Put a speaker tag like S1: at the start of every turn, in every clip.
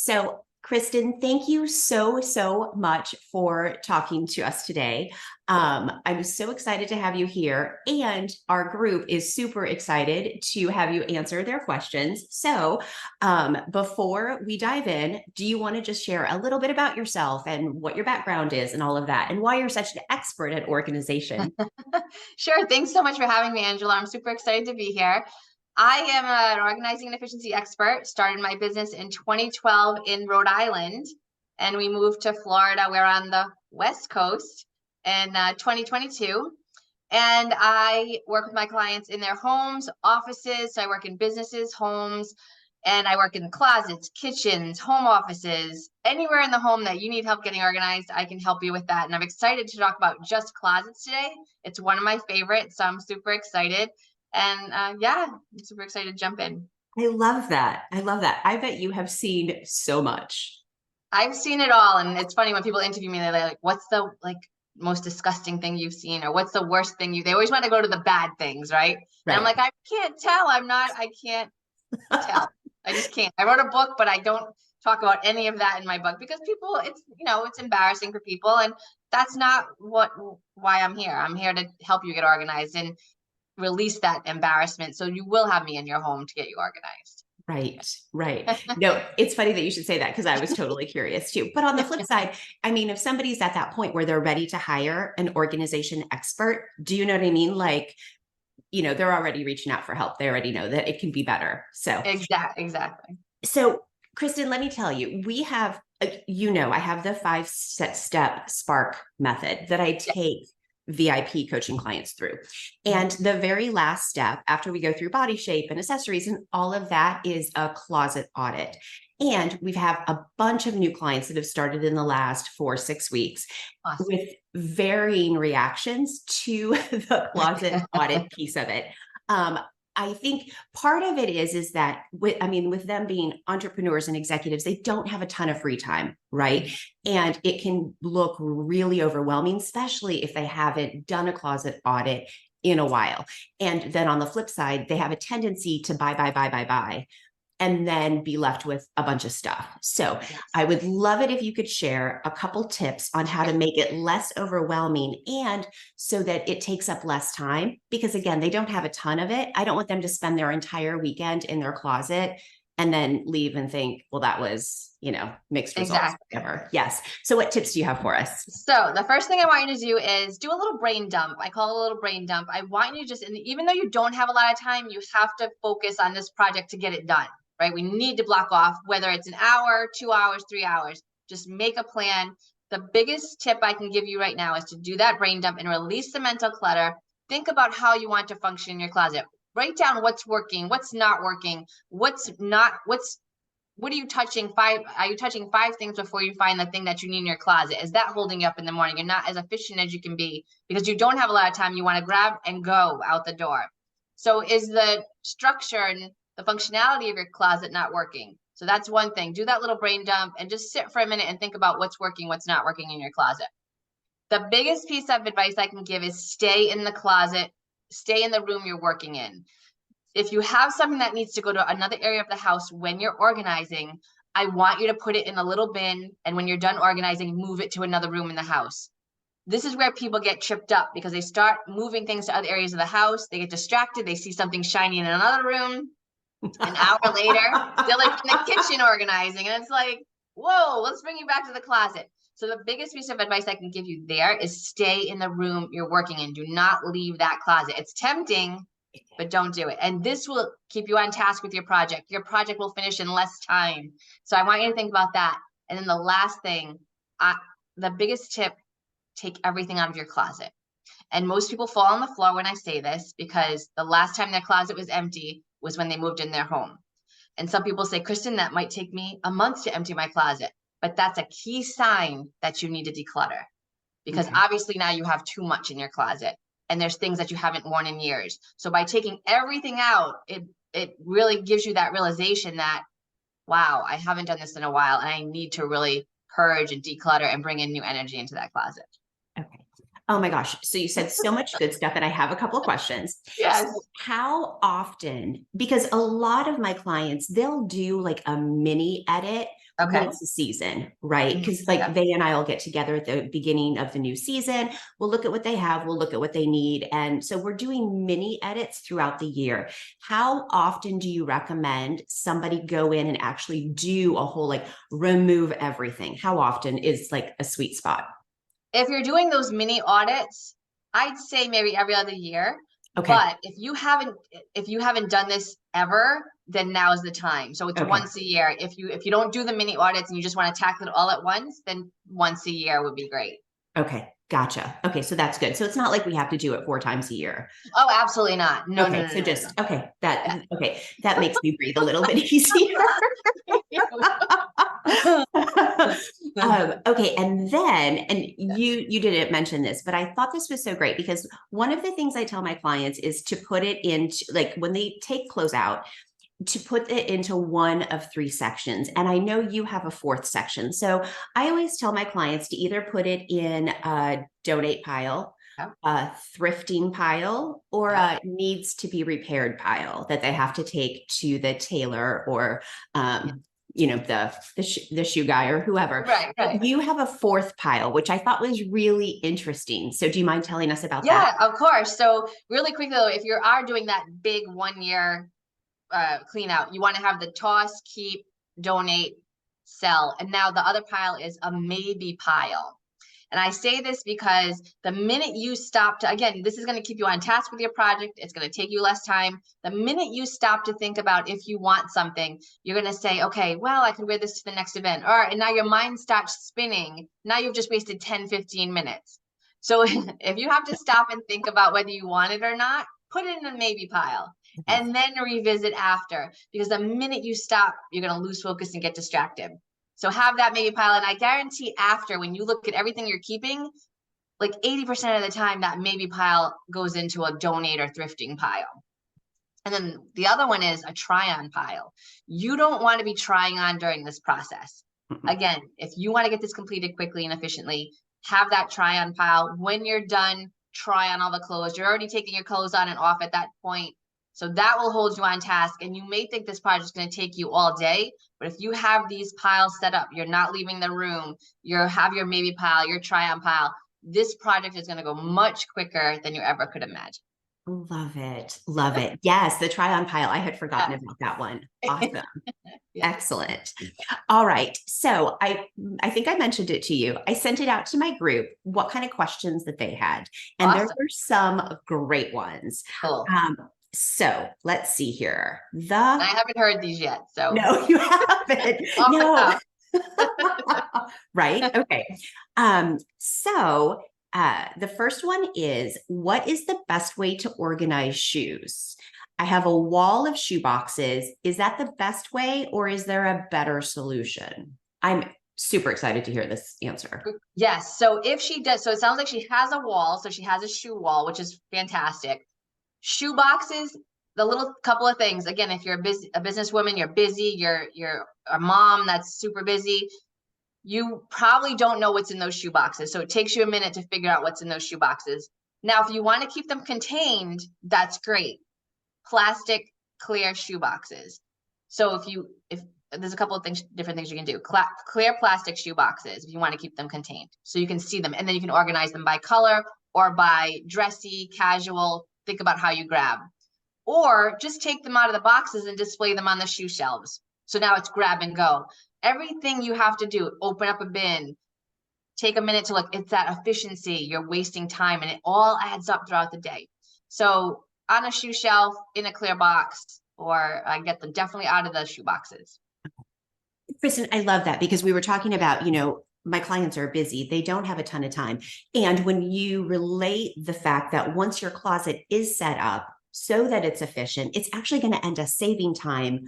S1: So, Kristin, thank you so much for talking to us today. I'm so excited to have you here, and our group is super excited to have you answer their questions. So, before we dive in, do you want to just share a little bit about yourself and what your background is and all of that, and why you're such an expert at organization?
S2: Sure. Thanks so much for having me, Angela. I'm super excited to be here. I am an organizing and efficiency expert. Started my business in 2012 in Rhode Island, and we moved to Florida. We're on the West Coast in 2022. And I work with my clients in their homes, offices. So I work in businesses, homes, and I work in closets, kitchens, home offices, anywhere in the home that you need help getting organized, I can help you with that. And I'm excited to talk about just closets today. It's one of my favorites, so I'm super excited. And yeah, I'm super excited to jump in.
S1: I love that. I love that. I bet you have seen so much.
S2: I've seen it all, and it's funny when people interview me, they're like, "What's the most disgusting thing you've seen, or what's the worst thing you?" They always want to go to the bad things, right? And I'm
S1: Right.
S2: like, I can't tell. I can't tell. I just can't. I wrote a book, but I don't talk about any of that in my book because people, it's embarrassing for people, and that's not why I'm here. I'm here to help you get organized and release that embarrassment, so you will have me in your home to get you organized.
S1: Right, right. No, it's funny that you should say that because I was totally curious too. But on the flip side, I mean, if somebody's at that point where they're ready to hire an organization expert, do you know what I mean? Like, they're already reaching out for help. They already know that it can be better.
S2: Exactly.
S1: So Kristin, let me tell you, we have, I have the 5-step Spark method that I
S2: Yeah.
S1: take VIP coaching clients through. And the very last step after we go through body shape and accessories and all of that is a closet audit. And we've had a bunch of new clients that have started in the last 4-6 weeks
S2: Awesome.
S1: with varying reactions to the closet audit piece of it. I think part of it is that with them being entrepreneurs and executives, they don't have a ton of free time, right? And it can look really overwhelming, especially if they haven't done a closet audit in a while. And then on the flip side, they have a tendency to buy, and then be left with a bunch of stuff. So
S2: Yes.
S1: I would love it if you could share a couple tips on how to make it less overwhelming and so that it takes up less time. Because again, they don't have a ton of it. I don't want them to spend their entire weekend in their closet and then leave and think, well, that was, mixed results,
S2: Exactly.
S1: whatever. Yes. So what tips do you have for us?
S2: So the first thing I want you to do is do a little brain dump. I call it a little brain dump. I want you to even though you don't have a lot of time, you have to focus on this project to get it done, right? We need to block off, whether it's an hour, 2 hours, 3 hours, just make a plan. The biggest tip I can give you right now is to do that brain dump and release the mental clutter. Think about how you want to function in your closet. Write down what's working, what's not working, what are you touching? Are you touching 5 things before you find the thing that you need in your closet? Is that holding you up in the morning? You're not as efficient as you can be because you don't have a lot of time. You want to grab and go out the door. So is the structure and the functionality of your closet not working? So that's one thing. Do that little brain dump and just sit for a minute and think about what's working, what's not working in your closet. The biggest piece of advice I can give is stay in the closet, stay in the room you're working in. If you have something that needs to go to another area of the house when you're organizing, I want you to put it in a little bin. And when you're done organizing, move it to another room in the house. This is where people get tripped up because they start moving things to other areas of the house. They get distracted. They see something shiny in another room. An hour later, they're like in the kitchen organizing. And it's like, whoa, let's bring you back to the closet. So the biggest piece of advice I can give you there is stay in the room you're working in. Do not leave that closet. It's tempting, but don't do it. And this will keep you on task with your project. Your project will finish in less time. So I want you to think about that. And then the last thing, the biggest tip, take everything out of your closet. And most people fall on the floor when I say this because the last time their closet was empty was when they moved in their home. And some people say, Kristin, that might take me a month to empty my closet. But that's a key sign that you need to declutter because obviously now you have too much in your closet. And there's things that you haven't worn in years. So by taking everything out, it really gives you that realization that, wow, I haven't done this in a while and I need to really purge and declutter and bring in new energy into that closet.
S1: Okay. Oh my gosh. So you said so much good stuff and I have a couple of questions.
S2: Yes.
S1: So how often, because a lot of my clients, they'll do like a mini edit
S2: Okay.
S1: once a season, right? Because like they and I will get together at the beginning of the new season. We'll look at what they have, we'll look at what they need. And so we're doing mini edits throughout the year. How often do you recommend somebody go in and actually do a whole, like, remove everything? How often is like a sweet spot?
S2: If you're doing those mini audits, I'd say maybe every other year.
S1: Okay.
S2: But if you haven't done this ever, then now's the time. So it's once a year. If you don't do the mini audits and you just want to tackle it all at once, then once a year would be great.
S1: Okay. Gotcha. Okay. So that's good. So it's not like we have to do it 4 times a year.
S2: Oh, absolutely not. No,
S1: Okay.
S2: no,
S1: So just,
S2: no.
S1: okay. Okay. That makes me breathe a little bit easier. Okay. And you didn't mention this, but I thought this was so great because one of the things I tell my clients is to put it into, like, when they take clothes out, to put it into one of 3 sections. And I know you have a 4th section. So I always tell my clients to either put it in a donate pile, a thrifting pile, or a needs to be repaired pile that they have to take to the tailor or, the shoe guy or whoever.
S2: Right.
S1: You have a 4th pile, which I thought was really interesting. So do you mind telling us about that?
S2: Yeah, of course. So really quickly though, if you are doing that big 1 year clean out, you want to have the toss, keep, donate, sell. And now the other pile is a maybe pile. And I say this because the minute you stop to, again, this is going to keep you on task with your project. It's going to take you less time. The minute you stop to think about if you want something, you're going to say, okay, well, I could wear this to the next event. All right. And now your mind starts spinning. Now you've just wasted 10, 15 minutes. So if you have to stop and think about whether you want it or not, put it in a maybe pile and then revisit after, because the minute you stop, you're going to lose focus and get distracted. So have that maybe pile. And I guarantee after, when you look at everything you're keeping, like 80% of the time that maybe pile goes into a donate or thrifting pile. And then the other one is a try on pile. You don't want to be trying on during this process. Again, if you want to get this completed quickly and efficiently, have that try on pile. When you're done, try on all the clothes. You're already taking your clothes on and off at that point. So that will hold you on task. And you may think this project is going to take you all day, but if you have these piles set up, you're not leaving the room, you have your maybe pile, your try on pile, this project is going to go much quicker than you ever could imagine.
S1: Love it. Love it. Yes, the try on pile. I had forgotten about that one. Awesome. Excellent. All right. So I think I mentioned it to you. I sent it out to my group, what kind of questions that they had. And there were some great ones.
S2: Cool.
S1: So let's see here.
S2: I haven't heard these yet. So
S1: no, you haven't. No. Right. Okay. So the first one is, what is the best way to organize shoes? I have a wall of shoe boxes. Is that the best way, or is there a better solution? I'm super excited to hear this answer.
S2: Yes. So if she does, so it sounds like she has a wall. So she has a shoe wall, which is fantastic. Shoe boxes, the little couple of things. Again, if you're a businesswoman, you're busy, you're a mom that's super busy, you probably don't know what's in those shoe boxes. So it takes you a minute to figure out what's in those shoe boxes. Now, if you want to keep them contained, that's great. Plastic clear shoe boxes. So if there's a couple of different things you can do. Clear plastic shoe boxes if you want to keep them contained, so you can see them, and then you can organize them by color or by dressy, casual. Think about how you grab, or just take them out of the boxes and display them on the shoe shelves. So now it's grab and go. Everything you have to do, open up a bin, take a minute to look. It's that efficiency. You're wasting time, and it all adds up throughout the day. So on a shoe shelf, in a clear box, or I get them definitely out of the shoe boxes.
S1: Kristin, I love that, because we were talking about, my clients are busy. They don't have a ton of time. And when you relate the fact that once your closet is set up so that it's efficient, it's actually going to end up saving time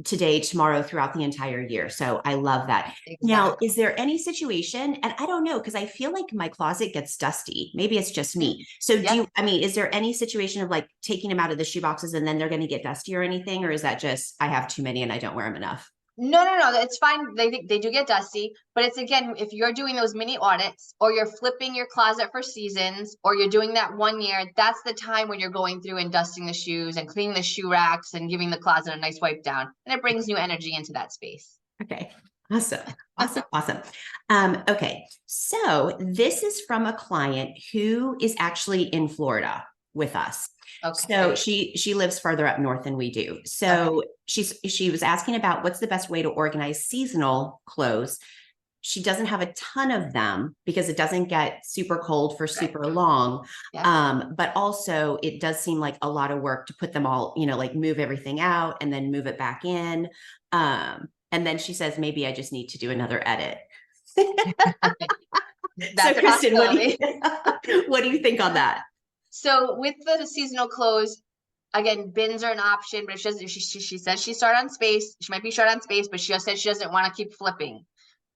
S1: today, tomorrow, throughout the entire year. So I love that. Exactly. Now, is there any situation, and I don't know, because I feel like my closet gets dusty. Maybe it's just me. So is there any situation of like taking them out of the shoe boxes and then they're going to get dusty or anything? Or is that just, I have too many and I don't wear them enough?
S2: No, it's fine. They do get dusty, but it's, again, if you're doing those mini audits, or you're flipping your closet for seasons, or you're doing that 1 year, that's the time when you're going through and dusting the shoes and cleaning the shoe racks and giving the closet a nice wipe down. And it brings new energy into that space.
S1: Okay. Awesome. Awesome. Awesome. Okay. So this is from a client who is actually in Florida with us. So
S2: Okay.
S1: she lives further up north than we do. So
S2: Okay.
S1: she was asking about what's the best way to organize seasonal clothes. She doesn't have a ton of them because it doesn't get super cold for
S2: Right.
S1: super long.
S2: Yeah.
S1: But also it does seem like a lot of work to put them all, like move everything out and then move it back in. And then she says, maybe I just need to do another edit. So
S2: That's a
S1: Kristin,
S2: possibility.
S1: what do you think on that?
S2: So with the seasonal clothes, again, bins are an option, but if she doesn't, she says she's short on space. She might be short on space, but she just said she doesn't want to keep flipping.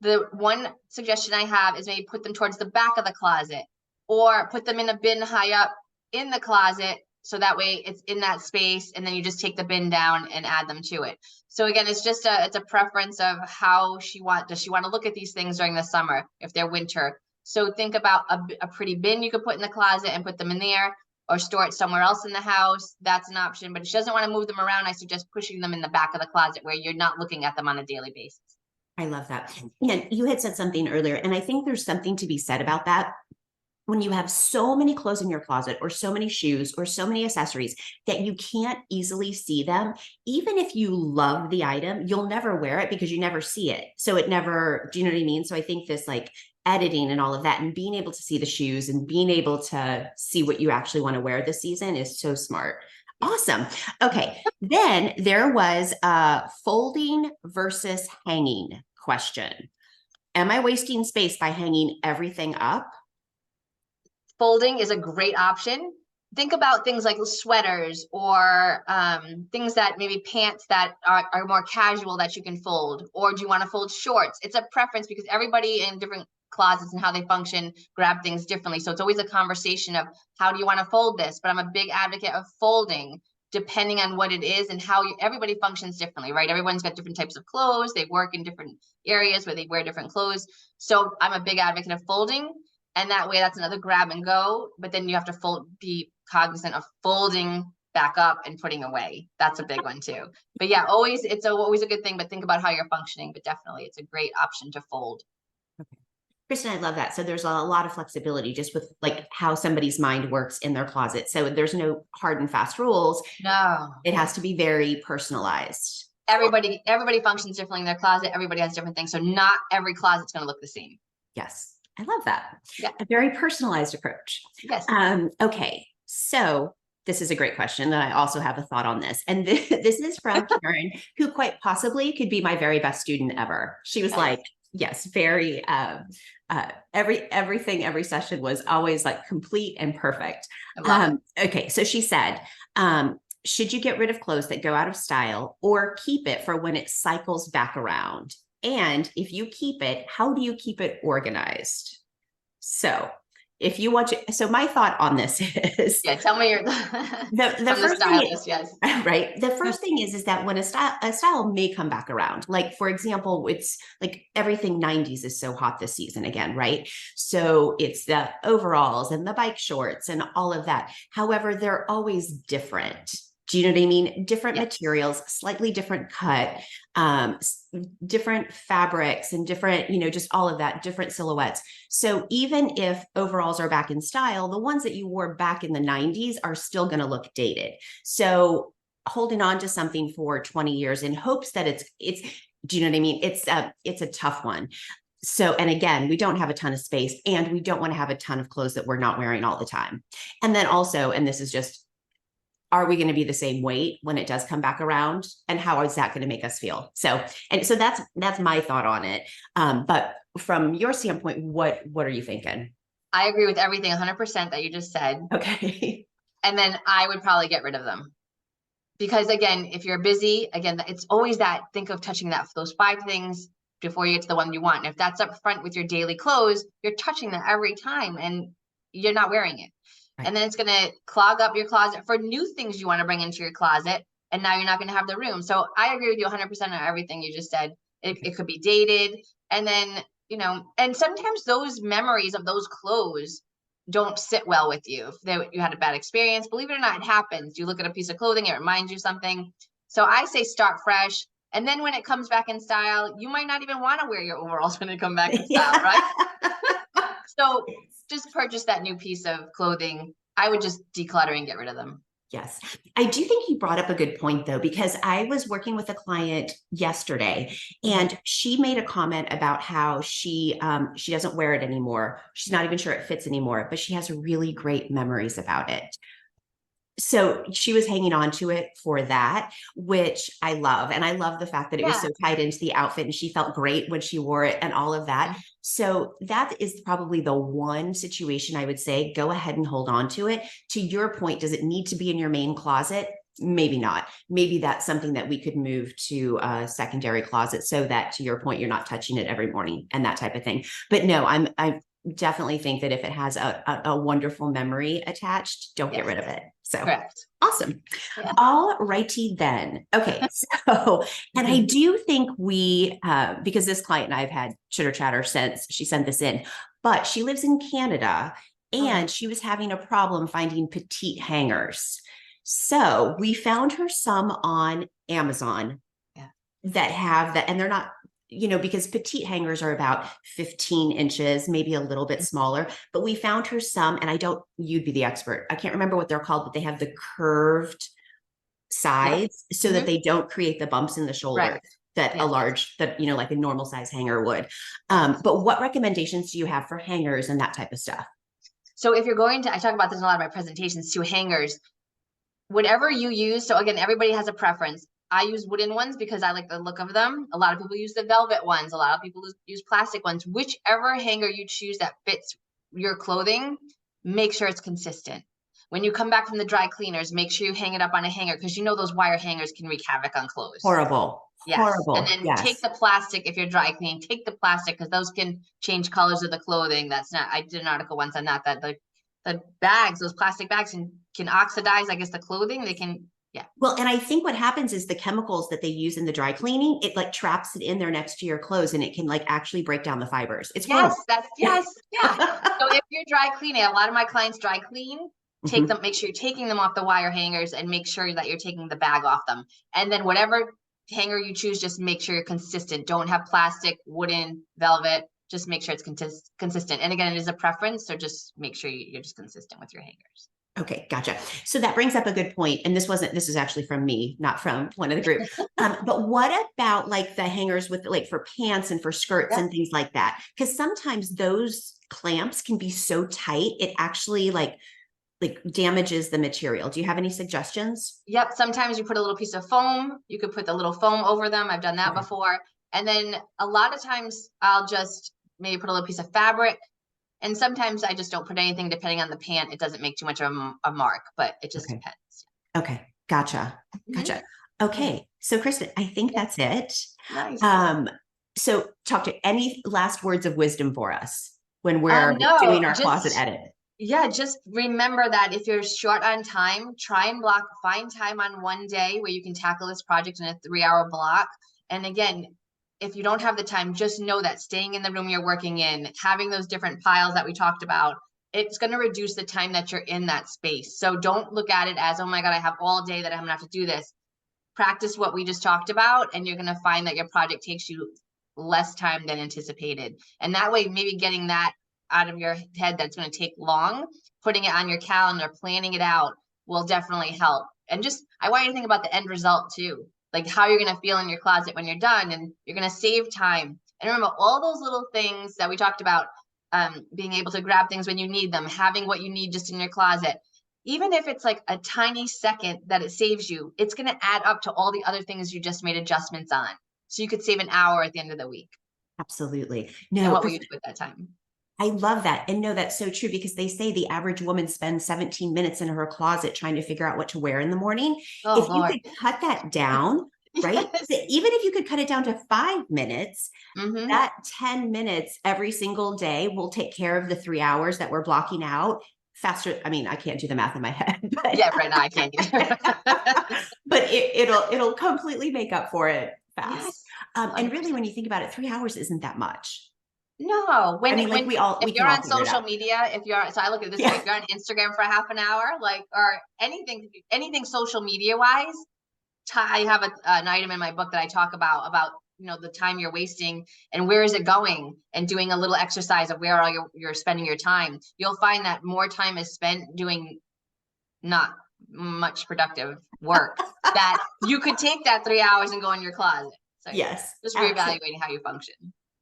S2: The one suggestion I have is maybe put them towards the back of the closet or put them in a bin high up in the closet. So that way it's in that space and then you just take the bin down and add them to it. So again, it's just it's a preference of how does she want to look at these things during the summer if they're winter. So think about a pretty bin you could put in the closet and put them in there or store it somewhere else in the house. That's an option. But if she doesn't want to move them around, I suggest pushing them in the back of the closet where you're not looking at them on a daily basis.
S1: I love that. And you had said something earlier, and I think there's something to be said about that. When you have so many clothes in your closet or so many shoes or so many accessories that you can't easily see them, even if you love the item, you'll never wear it because you never see it. So it never, do you know what I mean? So I think this like editing and all of that and being able to see the shoes and being able to see what you actually want to wear this season is so smart. Awesome. Okay. Then there was a folding versus hanging question. Am I wasting space by hanging everything up?
S2: Folding is a great option. Think about things like sweaters or things that maybe pants that are more casual that you can fold, or do you want to fold shorts? It's a preference because everybody in different closets and how they function grab things differently. So it's always a conversation of how do you want to fold this? But I'm a big advocate of folding depending on what it is and how everybody functions differently, right? Everyone's got different types of clothes. They work in different areas where they wear different clothes. So I'm a big advocate of folding. And that way that's another grab and go, but then you have to be cognizant of folding back up and putting away. That's a big one too. But yeah, it's always a good thing, but think about how you're functioning, but definitely it's a great option to fold.
S1: Okay. Kristin, I love that. So there's a lot of flexibility just with like how somebody's mind works in their closet. So there's no hard and fast rules.
S2: No.
S1: It has to be very personalized.
S2: Everybody functions differently in their closet. Everybody has different things. So not every closet's going to look the same.
S1: Yes. I love that.
S2: Yeah.
S1: A very personalized approach.
S2: Yes.
S1: Okay. So this is a great question. And I also have a thought on this. And this is from Karen, who quite possibly could be my very best student ever. She was like, yes, very, everything, every session was always like complete and perfect. Okay. So she said, should you get rid of clothes that go out of style or keep it for when it cycles back around? And if you keep it, how do you keep it organized? So if you want to, so my thought on this is,
S2: yeah, tell me your,
S1: the first
S2: stylist,
S1: thing is, yes. Right. The first thing is that when a style may come back around, like for example, it's like everything 90s is so hot this season again, right? So it's the overalls and the bike shorts and all of that. However, they're always different. Do you know what I mean? Different materials, slightly different cut, different fabrics and different, just all of that, different silhouettes. So even if overalls are back in style, the ones that you wore back in the 90s are still going to look dated. So holding on to something for 20 years in hopes that it's, do you know what I mean? It's a tough one. So, and again, we don't have a ton of space and we don't want to have a ton of clothes that we're not wearing all the time. And then also, and this is just, are we going to be the same weight when it does come back around? And how is that going to make us feel? So that's my thought on it. But from your standpoint, what are you thinking?
S2: I agree with everything 100% that you just said.
S1: Okay.
S2: And then I would probably get rid of them. Because again, if you're busy, again, it's always that, think of touching those 5 things before you get to the one you want. And if that's up front with your daily clothes, you're touching that every time and you're not wearing it. Right. And then it's going to clog up your closet for new things you want to bring into your closet. And now you're not going to have the room. So I agree with you 100% on everything you just said. It could be dated. And then, and sometimes those memories of those clothes don't sit well with you. If you had a bad experience, believe it or not, it happens. You look at a piece of clothing, it reminds you something. So I say start fresh. And then when it comes back in style, you might not even want to wear your overalls when they come back in
S1: Yeah.
S2: style, right? So just purchase that new piece of clothing. I would just declutter and get rid of them.
S1: Yes. I do think you brought up a good point though, because I was working with a client yesterday and she made a comment about how she doesn't wear it anymore. She's not even sure it fits anymore, but she has really great memories about it. So she was hanging on to it for that, which I love. And I love the fact that it was so tied into the outfit and she felt great when she wore it and all of that. So that is probably the one situation I would say, go ahead and hold on to it. To your point, does it need to be in your main closet? Maybe not. Maybe that's something that we could move to a secondary closet so that, to your point, you're not touching it every morning and that type of thing. But no, I definitely think that if it has a wonderful memory attached, don't get rid of it. So
S2: correct.
S1: Awesome. Yeah. All righty then. Okay. So, and I do think we, because this client and I have had chitter chatter since she sent this in, but she lives in Canada and she was having a problem finding petite hangers. So we found her some on Amazon that have that, and they're not, you know, because petite hangers are about 15 inches, maybe a little bit smaller, but we found her some, and you'd be the expert. I can't remember what they're called, but they have the curved sides so that they don't create the bumps in the shoulder that you know, like a normal size hanger would. But what recommendations do you have for hangers and that type of stuff?
S2: So if you're going to, I talk about this in a lot of my presentations too, hangers, whatever you use. So again, everybody has a preference. I use wooden ones because I like the look of them. A lot of people use the velvet ones. A lot of people use plastic ones. Whichever hanger you choose that fits your clothing, make sure it's consistent. When you come back from the dry cleaners, make sure you hang it up on a hanger because you know those wire hangers can wreak havoc on clothes.
S1: Horrible.
S2: Yes. Horrible. And then take the plastic if you're dry cleaning. Take the plastic because those can change colors of the clothing. That's not. I did an article once on that the bags, those plastic bags can oxidize, I guess, the clothing. They can. Yeah.
S1: Well, and I think what happens is the chemicals that they use in the dry cleaning, it like traps it in there next to your clothes and it can like actually break down the fibers. It's horrible.
S2: Yeah. So if you're dry cleaning, a lot of my clients dry clean, take them, make sure you're taking them off the wire hangers and make sure that you're taking the bag off them. And then whatever hanger you choose, just make sure you're consistent. Don't have plastic, wooden, velvet. Just make sure it's consistent. And again, it is a preference. So just make sure you're just consistent with your hangers.
S1: Okay, gotcha. So that brings up a good point. And this is actually from me, not from one of the group. But what about like the hangers with like for pants and for skirts and things like that? Because sometimes those clamps can be so tight, it actually like damages the material. Do you have any suggestions?
S2: Yep. Sometimes you put a little piece of foam. You could put the little foam over them. I've done that before. And then a lot of times I'll just maybe put a little piece of fabric. And sometimes I just don't put anything depending on the pant. It doesn't make too much of a mark, but it just depends.
S1: Okay. Gotcha. Okay. So Kristin, I think that's it.
S2: Nice.
S1: So talk to any last words of wisdom for us when we're doing our closet edit.
S2: Yeah. Just remember that if you're short on time, try and find time on one day where you can tackle this project in a 3-hour block. And again, if you don't have the time, just know that staying in the room you're working in, having those different piles that we talked about, it's going to reduce the time that you're in that space. So don't look at it as, oh my God, I have all day that I'm going to have to do this. Practice what we just talked about, and you're going to find that your project takes you less time than anticipated. And that way, maybe getting that out of your head that's going to take long, putting it on your calendar, planning it out will definitely help. And just, I want you to think about the end result too. Like how you're going to feel in your closet when you're done, and you're going to save time. And remember all those little things that we talked about, being able to grab things when you need them, having what you need just in your closet. Even if it's like a tiny second that it saves you, it's going to add up to all the other things you just made adjustments on. So you could save an hour at the end of the week.
S1: Absolutely.
S2: And what will you do with that time?
S1: I love that. And no, that's so true because they say the average woman spends 17 minutes in her closet trying to figure out what to wear in the morning. If you could cut that down, right? So even if you could cut it down to 5 minutes, that 10 minutes every single day will take care of the 3 hours that we're blocking out faster. I mean, I can't do the math in my head, but
S2: right now I can't either.
S1: But it'll completely make up for it fast. And really, when you think about it, 3 hours isn't that much.
S2: No, if you're on social media, so I look at this way, if you're on Instagram for half an hour, or anything social media wise, I have an item in my book that I talk about, you know, the time you're wasting and where is it going, and doing a little exercise of where you're spending your time. You'll find that more time is spent doing not much productive work that you could take that 3 hours and go in your closet. So
S1: Yes.
S2: just reevaluating how you function.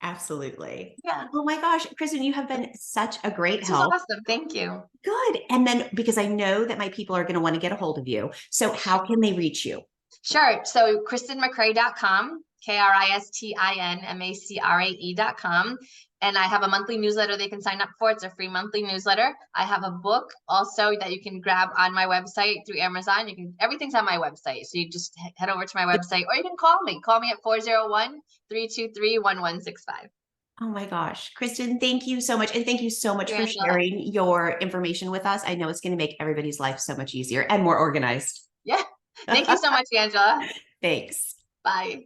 S1: Absolutely.
S2: Yeah.
S1: Oh my gosh, Kristin, you have been such a great
S2: This is
S1: help.
S2: awesome. Thank you.
S1: Good. And then, because I know that my people are going to want to get a hold of you. So how can they reach you?
S2: Sure. So KristinMacrae.com, KristinMacrae.com. And I have a monthly newsletter they can sign up for. It's a free monthly newsletter. I have a book also that you can grab on my website through Amazon. Everything's on my website. So you just head over to my website, or you can call me. Call me at 401-323-1165.
S1: Oh my gosh, Kristin, thank you so much. And thank you so much for
S2: Angela.
S1: sharing your information with us. I know it's going to make everybody's life so much easier and more organized.
S2: Yeah. Thank you so much, Angela.
S1: Thanks.
S2: Bye.